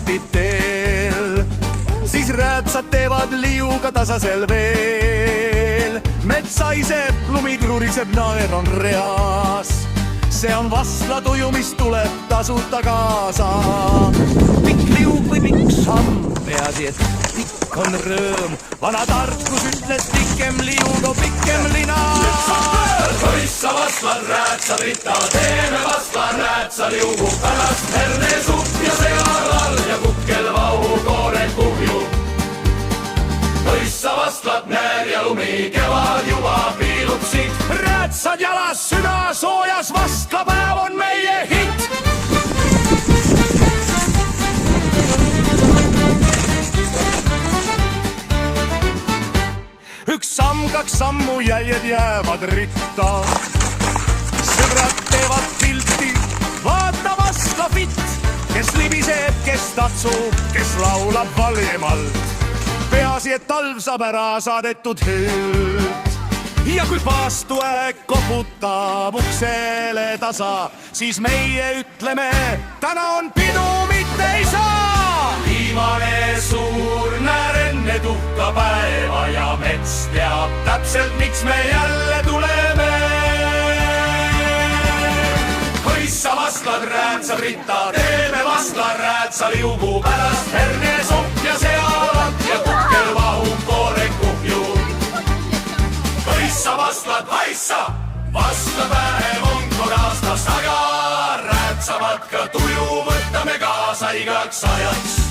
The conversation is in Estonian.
krattid teel. Siis räätsad teevad liuga tasasel veel. Mets haiseb, lumi kruriseb, naer on reas. See on Vastla tuju, mis tuleb tasuta kaasa. Pikk liug või pikk samm, peaasi, et pikk on rõõm. Vana tarkus ütles pikem liug on pikem lina. Koissa Vastlal räätsal rita, teeme Vastla räätsal liugu. Pärast hernesupp ja sealal ja kukkel vahu koorel kuhju. Koissa Vastlat näer ja lumi, kevad juba piilub siit. Räätsad jalas, süda soojas, Vastlapäev on meie hitt. Üks samm, kaks sammu, jäljed jäävad ritta. Sõbrad teevad pilti, vaata Vastla fitt. Kes libiseb, kes tatsub, kes laulab valjemalt. Peaasi, et talv saab ära saadetud hüüd. Ja kui paastuäeg koputab uksele tasa, siis meie ütleme, täna on pidu, mitte ei saa. Viimane suur näer enne tuhka päeva ja mets teab täpselt, miks me jälle tuleme. Koissa Vastlad räätsal ritta, teeme Vastla räätsal liugu. Pärast hernesupp ja sealat ja kukkel vahub koorek kuhju. Koissa Vastlad haissa, Vastlapäev on kord aastas, aga räätsamatka tuju võtame kaasa igaks ajaks.